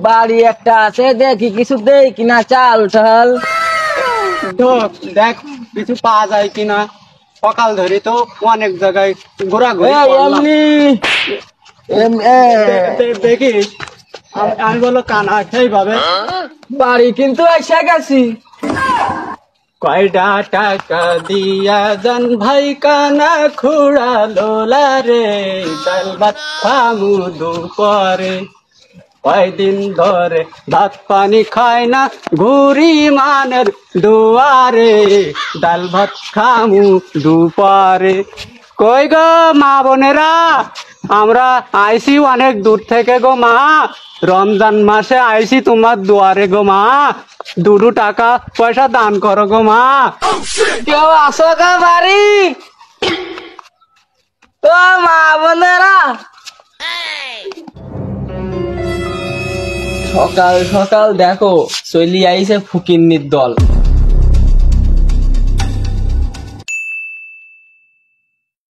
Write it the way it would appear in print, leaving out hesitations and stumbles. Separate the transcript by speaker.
Speaker 1: বাড়ি একটা আছে, দেখি কিছু দেই কিনা, চাল টাল
Speaker 2: দেখ কিছু পাওয়া যায় কিনা। সকাল ধরে তো অনেক জায়গায় ঘোরাঘুরি করলাম। দেখিস আমি বলো কানা সেইভাবে
Speaker 1: বাড়ি কিন্তু এসে গেছি।
Speaker 2: কয়টা টাকা দিয়া যান ভাই কানা খুড়া লোলা রে, ডাল ভাত খামু দুপরে। কয়দিন ধরে ভাত পানি খায় না ঘুরি মানের দুয়ারে, ডাল ভাত খামু দুপারে। কই গো মা বোনেরা, আমরা আইসি অনেক দূর থেকে গো মা, রমজান মাসে আইসি তোমার দুয়ারে গো মা, দুটো টাকা পয়সা দান করো গো মা।
Speaker 1: কেউ আসো গা বাড়ি? ও মা বোনেরা, সকাল সকাল দেখো চলি আইছে ফকিন্নির দল।